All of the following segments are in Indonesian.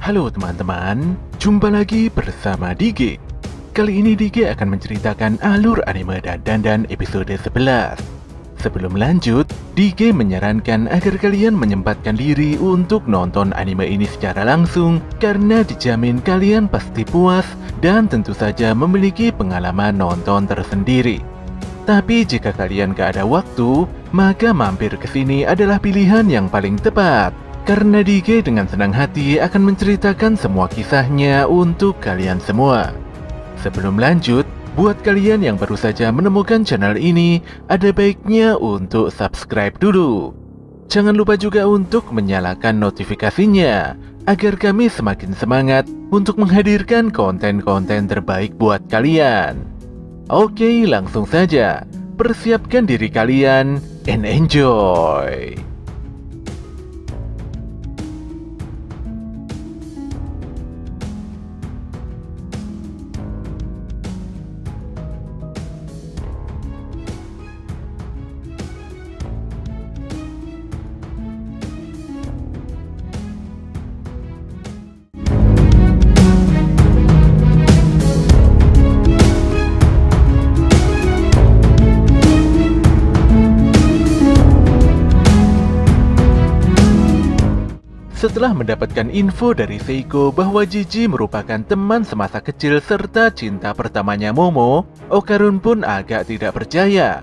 Halo teman-teman, jumpa lagi bersama Dige. Kali ini Dige akan menceritakan alur anime dan dandan episode 11. Sebelum lanjut, Dige menyarankan agar kalian menyempatkan diri untuk nonton anime ini secara langsung karena dijamin kalian pasti puas dan tentu saja memiliki pengalaman nonton tersendiri. Tapi jika kalian gak ada waktu, maka mampir ke sini adalah pilihan yang paling tepat. Karena Dige dengan senang hati akan menceritakan semua kisahnya untuk kalian semua. Sebelum lanjut, buat kalian yang baru saja menemukan channel ini, ada baiknya untuk subscribe dulu. Jangan lupa juga untuk menyalakan notifikasinya, agar kami semakin semangat untuk menghadirkan konten-konten terbaik buat kalian. Oke, langsung saja. Persiapkan diri kalian and enjoy! Setelah mendapatkan info dari Seiko bahwa Jiji merupakan teman semasa kecil serta cinta pertamanya Momo, Okarun pun agak tidak percaya.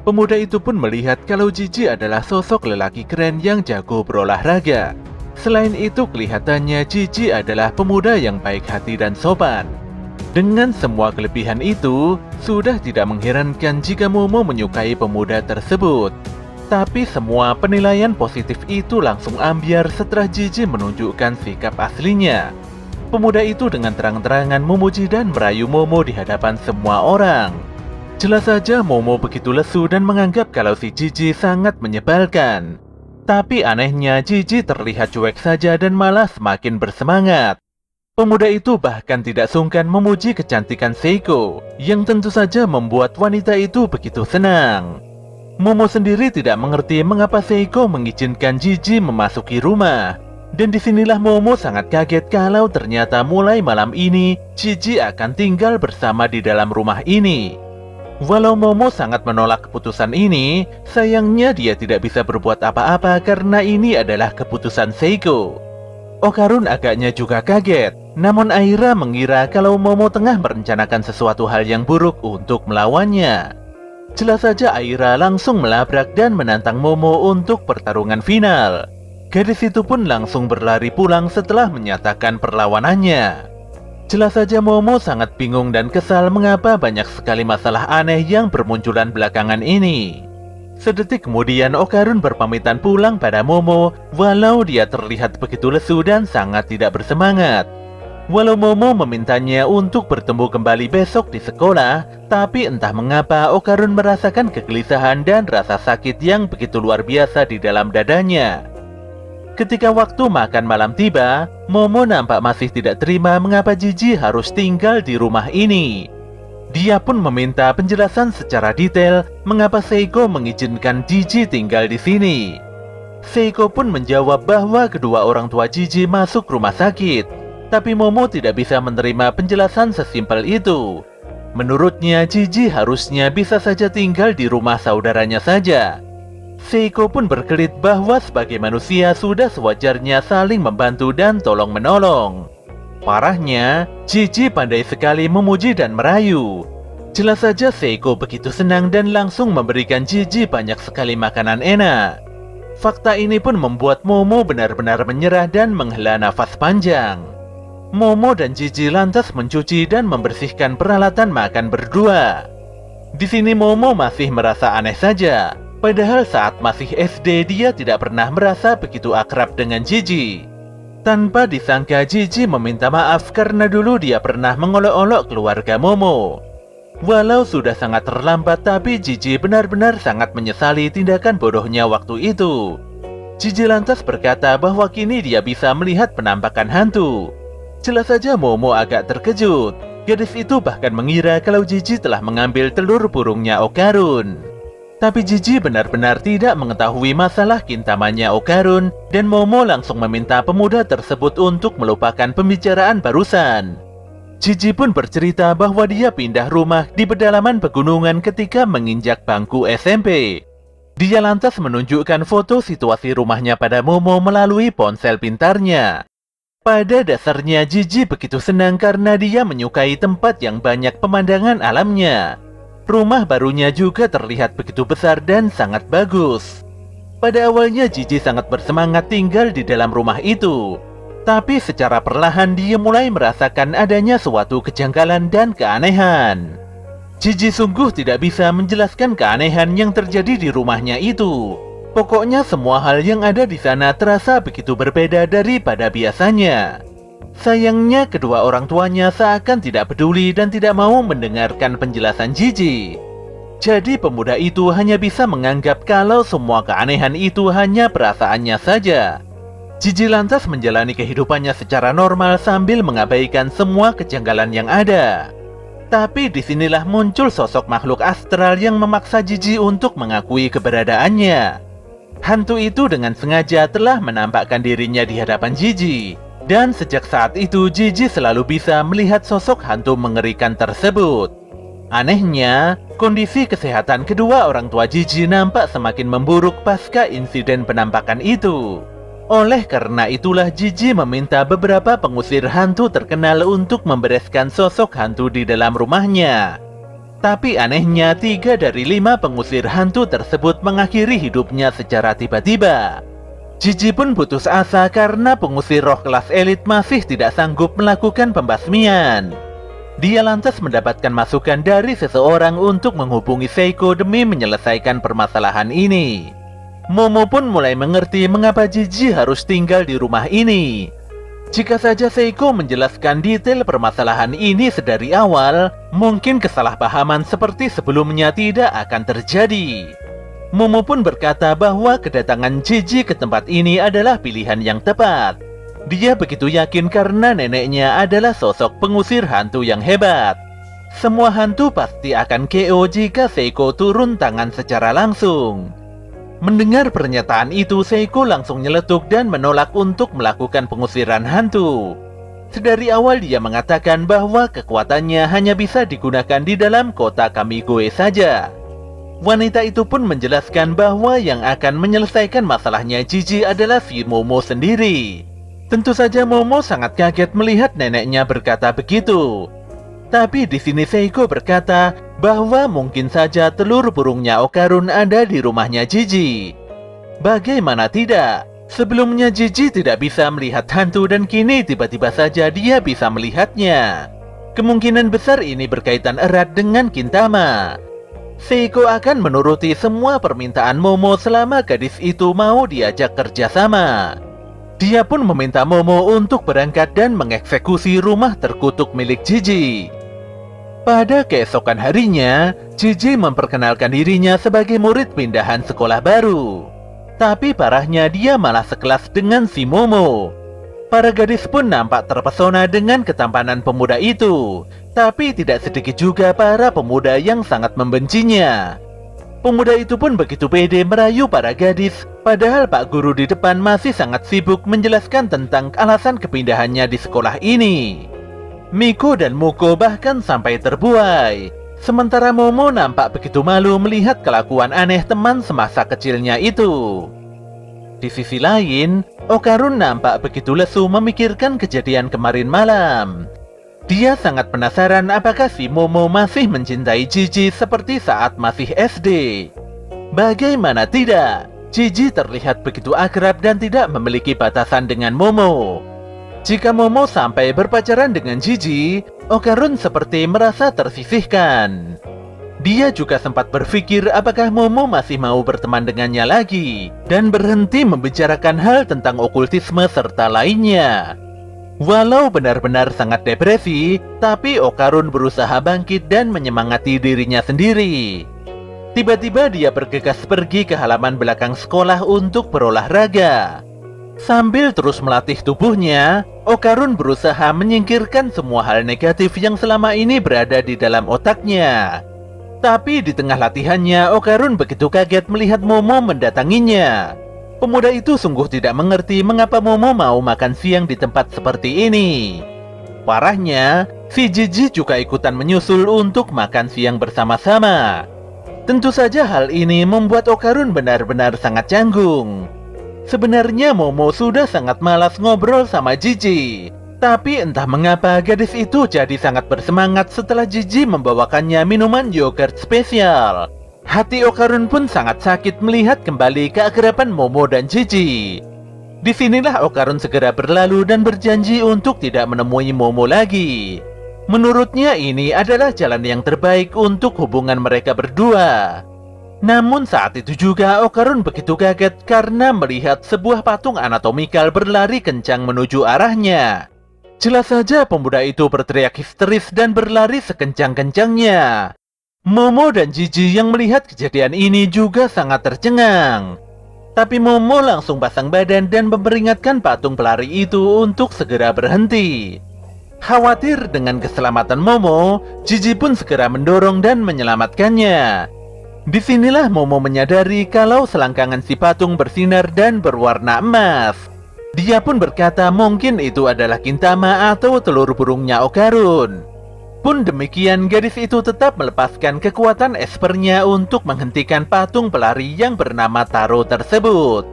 Pemuda itu pun melihat kalau Jiji adalah sosok lelaki keren yang jago berolahraga. Selain itu kelihatannya Jiji adalah pemuda yang baik hati dan sopan. Dengan semua kelebihan itu, sudah tidak mengherankan jika Momo menyukai pemuda tersebut. Tapi semua penilaian positif itu langsung ambiar setelah Jiji menunjukkan sikap aslinya. Pemuda itu dengan terang-terangan memuji dan merayu Momo di hadapan semua orang. Jelas saja Momo begitu lesu dan menganggap kalau si Jiji sangat menyebalkan. Tapi anehnya Jiji terlihat cuek saja dan malah semakin bersemangat. Pemuda itu bahkan tidak sungkan memuji kecantikan Seiko, yang tentu saja membuat wanita itu begitu senang. Momo sendiri tidak mengerti mengapa Seiko mengizinkan Jiji memasuki rumah. Dan disinilah Momo sangat kaget kalau ternyata mulai malam ini Jiji akan tinggal bersama di dalam rumah ini. Walau Momo sangat menolak keputusan ini, sayangnya dia tidak bisa berbuat apa-apa karena ini adalah keputusan Seiko. Okarun agaknya juga kaget, namun Aira mengira kalau Momo tengah merencanakan sesuatu hal yang buruk untuk melawannya. Jelas saja Aira langsung melabrak dan menantang Momo untuk pertarungan final. Gadis itu pun langsung berlari pulang setelah menyatakan perlawanannya. Jelas saja Momo sangat bingung dan kesal mengapa banyak sekali masalah aneh yang bermunculan belakangan ini. Sedetik kemudian Okarun berpamitan pulang pada Momo, walau dia terlihat begitu lesu dan sangat tidak bersemangat. Walau Momo memintanya untuk bertemu kembali besok di sekolah, tapi entah mengapa Okarun merasakan kegelisahan dan rasa sakit yang begitu luar biasa di dalam dadanya. Ketika waktu makan malam tiba, Momo nampak masih tidak terima mengapa Jiji harus tinggal di rumah ini. Dia pun meminta penjelasan secara detail mengapa Seiko mengizinkan Jiji tinggal di sini. Seiko pun menjawab bahwa kedua orang tua Jiji masuk rumah sakit. Tapi Momo tidak bisa menerima penjelasan sesimpel itu. Menurutnya Jiji harusnya bisa saja tinggal di rumah saudaranya saja. Seiko pun berkelit bahwa sebagai manusia sudah sewajarnya saling membantu dan tolong-menolong. Parahnya, Jiji pandai sekali memuji dan merayu. Jelas saja Seiko begitu senang dan langsung memberikan Jiji banyak sekali makanan enak. Fakta ini pun membuat Momo benar-benar menyerah dan menghela nafas panjang. Momo dan Jiji lantas mencuci dan membersihkan peralatan makan berdua. Di sini Momo masih merasa aneh saja, padahal saat masih SD dia tidak pernah merasa begitu akrab dengan Jiji. Tanpa disangka Jiji meminta maaf karena dulu dia pernah mengolok-olok keluarga Momo. Walau sudah sangat terlambat, tapi Jiji benar-benar sangat menyesali tindakan bodohnya waktu itu. Jiji lantas berkata bahwa kini dia bisa melihat penampakan hantu. Jelas saja Momo agak terkejut. Gadis itu bahkan mengira kalau Jiji telah mengambil telur burungnya Okarun. Tapi Jiji benar-benar tidak mengetahui masalah kintamannya Okarun, dan Momo langsung meminta pemuda tersebut untuk melupakan pembicaraan barusan. Jiji pun bercerita bahwa dia pindah rumah di pedalaman pegunungan ketika menginjak bangku SMP. Dia lantas menunjukkan foto situasi rumahnya pada Momo melalui ponsel pintarnya. Pada dasarnya Jiji begitu senang karena dia menyukai tempat yang banyak pemandangan alamnya. Rumah barunya juga terlihat begitu besar dan sangat bagus. Pada awalnya Jiji sangat bersemangat tinggal di dalam rumah itu. Tapi secara perlahan dia mulai merasakan adanya suatu kejanggalan dan keanehan. Jiji sungguh tidak bisa menjelaskan keanehan yang terjadi di rumahnya itu. Pokoknya semua hal yang ada di sana terasa begitu berbeda daripada biasanya. Sayangnya kedua orang tuanya seakan tidak peduli dan tidak mau mendengarkan penjelasan Jiji. Jadi pemuda itu hanya bisa menganggap kalau semua keanehan itu hanya perasaannya saja. Jiji lantas menjalani kehidupannya secara normal sambil mengabaikan semua kejanggalan yang ada. Tapi disinilah muncul sosok makhluk astral yang memaksa Jiji untuk mengakui keberadaannya. Hantu itu dengan sengaja telah menampakkan dirinya di hadapan Jiji. Dan sejak saat itu Jiji selalu bisa melihat sosok hantu mengerikan tersebut. Anehnya, kondisi kesehatan kedua orang tua Jiji nampak semakin memburuk pasca insiden penampakan itu. Oleh karena itulah Jiji meminta beberapa pengusir hantu terkenal untuk membereskan sosok hantu di dalam rumahnya. Tapi anehnya 3 dari 5 pengusir hantu tersebut mengakhiri hidupnya secara tiba-tiba. Jiji pun putus asa karena pengusir roh kelas elit masih tidak sanggup melakukan pembasmian. Dia lantas mendapatkan masukan dari seseorang untuk menghubungi Seiko demi menyelesaikan permasalahan ini. Momo pun mulai mengerti mengapa Jiji harus tinggal di rumah ini. Jika saja Seiko menjelaskan detail permasalahan ini sedari awal, mungkin kesalahpahaman seperti sebelumnya tidak akan terjadi. Momo pun berkata bahwa kedatangan Jiji ke tempat ini adalah pilihan yang tepat. Dia begitu yakin karena neneknya adalah sosok pengusir hantu yang hebat. Semua hantu pasti akan KO jika Seiko turun tangan secara langsung. Mendengar pernyataan itu, Seiko langsung nyeletuk dan menolak untuk melakukan pengusiran hantu. Sedari awal dia mengatakan bahwa kekuatannya hanya bisa digunakan di dalam kota Kamigoe saja. Wanita itu pun menjelaskan bahwa yang akan menyelesaikan masalahnya Jiji adalah si Momo sendiri. Tentu saja Momo sangat kaget melihat neneknya berkata begitu. Tapi di sini Seiko berkata bahwa mungkin saja telur burungnya Okarun ada di rumahnya Jiji. Bagaimana tidak? Sebelumnya Jiji tidak bisa melihat hantu dan kini tiba-tiba saja dia bisa melihatnya. Kemungkinan besar ini berkaitan erat dengan Kintama. Seiko akan menuruti semua permintaan Momo selama gadis itu mau diajak kerjasama. Dia pun meminta Momo untuk berangkat dan mengeksekusi rumah terkutuk milik Jiji. Pada keesokan harinya, Jiji memperkenalkan dirinya sebagai murid pindahan sekolah baru. Tapi parahnya dia malah sekelas dengan si Momo. Para gadis pun nampak terpesona dengan ketampanan pemuda itu. Tapi tidak sedikit juga para pemuda yang sangat membencinya. Pemuda itu pun begitu pede merayu para gadis, padahal Pak Guru di depan masih sangat sibuk menjelaskan tentang alasan kepindahannya di sekolah ini. Miko dan Muko bahkan sampai terbuai. Sementara Momo nampak begitu malu melihat kelakuan aneh teman semasa kecilnya itu. Di sisi lain, Okarun nampak begitu lesu memikirkan kejadian kemarin malam. Dia sangat penasaran apakah si Momo masih mencintai Jiji seperti saat masih SD. Bagaimana tidak, Jiji terlihat begitu akrab dan tidak memiliki batasan dengan Momo. Jika Momo sampai berpacaran dengan Jiji, Okarun seperti merasa tersisihkan. Dia juga sempat berpikir apakah Momo masih mau berteman dengannya lagi dan berhenti membicarakan hal tentang okultisme serta lainnya. Walau benar-benar sangat depresi, tapi Okarun berusaha bangkit dan menyemangati dirinya sendiri. Tiba-tiba dia bergegas pergi ke halaman belakang sekolah untuk berolahraga. Sambil terus melatih tubuhnya, Okarun berusaha menyingkirkan semua hal negatif yang selama ini berada di dalam otaknya. Tapi di tengah latihannya, Okarun begitu kaget melihat Momo mendatanginya. Pemuda itu sungguh tidak mengerti mengapa Momo mau makan siang di tempat seperti ini. Parahnya, si Jiji juga ikutan menyusul untuk makan siang bersama-sama. Tentu saja hal ini membuat Okarun benar-benar sangat canggung. Sebenarnya Momo sudah sangat malas ngobrol sama Jiji. Tapi entah mengapa gadis itu jadi sangat bersemangat setelah Jiji membawakannya minuman yogurt spesial. Hati Okarun pun sangat sakit melihat kembali keakraban Momo dan Jiji. Disinilah Okarun segera berlalu dan berjanji untuk tidak menemui Momo lagi. Menurutnya ini adalah jalan yang terbaik untuk hubungan mereka berdua. Namun saat itu juga Okarun begitu kaget karena melihat sebuah patung anatomikal berlari kencang menuju arahnya. Jelas saja pemuda itu berteriak histeris dan berlari sekencang-kencangnya. Momo dan Jiji yang melihat kejadian ini juga sangat tercengang. Tapi Momo langsung pasang badan dan memperingatkan patung pelari itu untuk segera berhenti. Khawatir dengan keselamatan Momo, Jiji pun segera mendorong dan menyelamatkannya. Disinilah Momo menyadari kalau selangkangan si patung bersinar dan berwarna emas. Dia pun berkata mungkin itu adalah Gintama atau telur burungnya Okarun. Pun demikian, gadis itu tetap melepaskan kekuatan espernya untuk menghentikan patung pelari yang bernama Taro tersebut.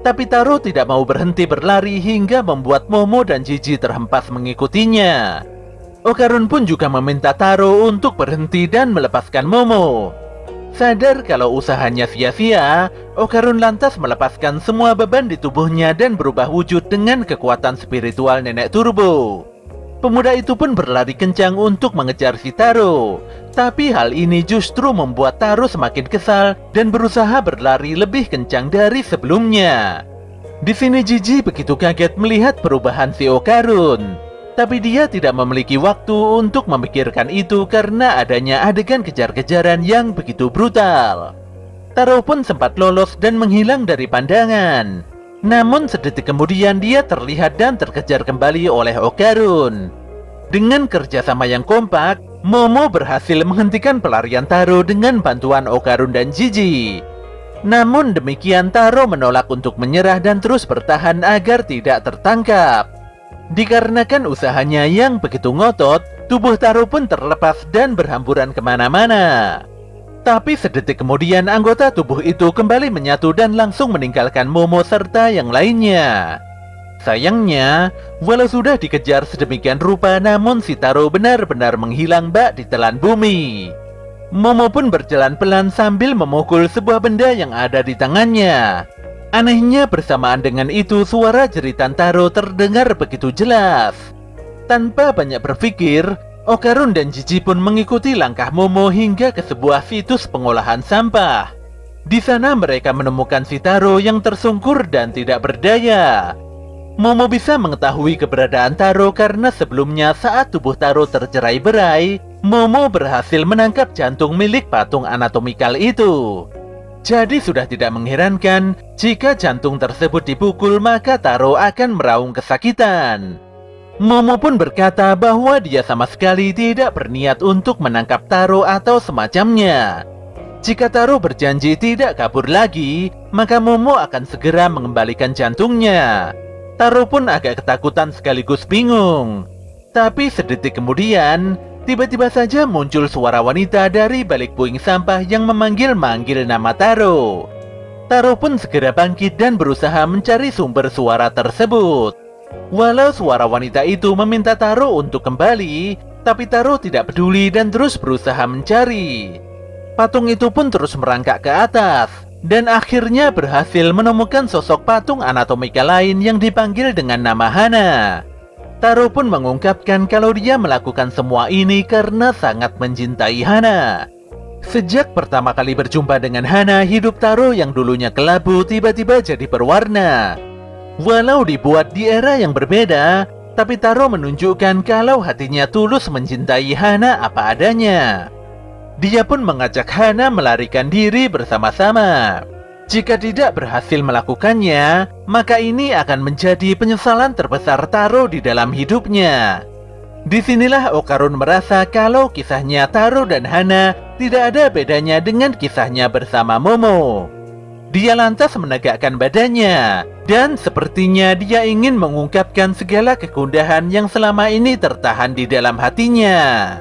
Tapi Taro tidak mau berhenti berlari hingga membuat Momo dan Jiji terhempas mengikutinya. Okarun pun juga meminta Taro untuk berhenti dan melepaskan Momo. Sadar kalau usahanya sia-sia, Okarun lantas melepaskan semua beban di tubuhnya dan berubah wujud dengan kekuatan spiritual nenek turbo. Pemuda itu pun berlari kencang untuk mengejar si Taro. Tapi hal ini justru membuat Taro semakin kesal dan berusaha berlari lebih kencang dari sebelumnya. Di sini Jiji begitu kaget melihat perubahan si Okarun. Tapi dia tidak memiliki waktu untuk memikirkan itu karena adanya adegan kejar-kejaran yang begitu brutal. Taro pun sempat lolos dan menghilang dari pandangan. Namun sedetik kemudian dia terlihat dan terkejar kembali oleh Okarun. Dengan kerjasama yang kompak, Momo berhasil menghentikan pelarian Taro dengan bantuan Okarun dan Jiji. Namun demikian Taro menolak untuk menyerah dan terus bertahan agar tidak tertangkap. Dikarenakan usahanya yang begitu ngotot, tubuh Taro pun terlepas dan berhamburan kemana-mana. Tapi sedetik kemudian anggota tubuh itu kembali menyatu dan langsung meninggalkan Momo serta yang lainnya. Sayangnya, walau sudah dikejar sedemikian rupa, namun si Taro benar-benar menghilang bak di telan bumi. Momo pun berjalan pelan sambil memukul sebuah benda yang ada di tangannya. Anehnya bersamaan dengan itu suara jeritan Taro terdengar begitu jelas. Tanpa banyak berpikir, Okarun dan Jiji pun mengikuti langkah Momo hingga ke sebuah situs pengolahan sampah. Di sana mereka menemukan si Taro yang tersungkur dan tidak berdaya. Momo bisa mengetahui keberadaan Taro karena sebelumnya saat tubuh Taro tercerai-berai, Momo berhasil menangkap jantung milik patung anatomikal itu. Jadi sudah tidak mengherankan jika jantung tersebut dipukul maka Taro akan meraung kesakitan. Momo pun berkata bahwa dia sama sekali tidak berniat untuk menangkap Taro atau semacamnya. Jika Taro berjanji tidak kabur lagi, maka Momo akan segera mengembalikan jantungnya. Taro pun agak ketakutan sekaligus bingung. Tapi sedetik kemudian, tiba-tiba saja muncul suara wanita dari balik puing sampah yang memanggil-manggil nama Taro. Taro pun segera bangkit dan berusaha mencari sumber suara tersebut. Walau suara wanita itu meminta Taro untuk kembali, tapi Taro tidak peduli dan terus berusaha mencari. Patung itu pun terus merangkak ke atas, dan akhirnya berhasil menemukan sosok patung anatomika lain yang dipanggil dengan nama Hana. Taro pun mengungkapkan kalau dia melakukan semua ini karena sangat mencintai Hana. Sejak pertama kali berjumpa dengan Hana, hidup Taro yang dulunya kelabu tiba-tiba jadi berwarna. Walau dibuat di era yang berbeda, tapi Taro menunjukkan kalau hatinya tulus mencintai Hana apa adanya. Dia pun mengajak Hana melarikan diri bersama-sama. Jika tidak berhasil melakukannya, maka ini akan menjadi penyesalan terbesar Taro di dalam hidupnya. Disinilah Okarun merasa kalau kisahnya Taro dan Hana tidak ada bedanya dengan kisahnya bersama Momo. Dia lantas menegakkan badannya, dan sepertinya dia ingin mengungkapkan segala kegundahan yang selama ini tertahan di dalam hatinya.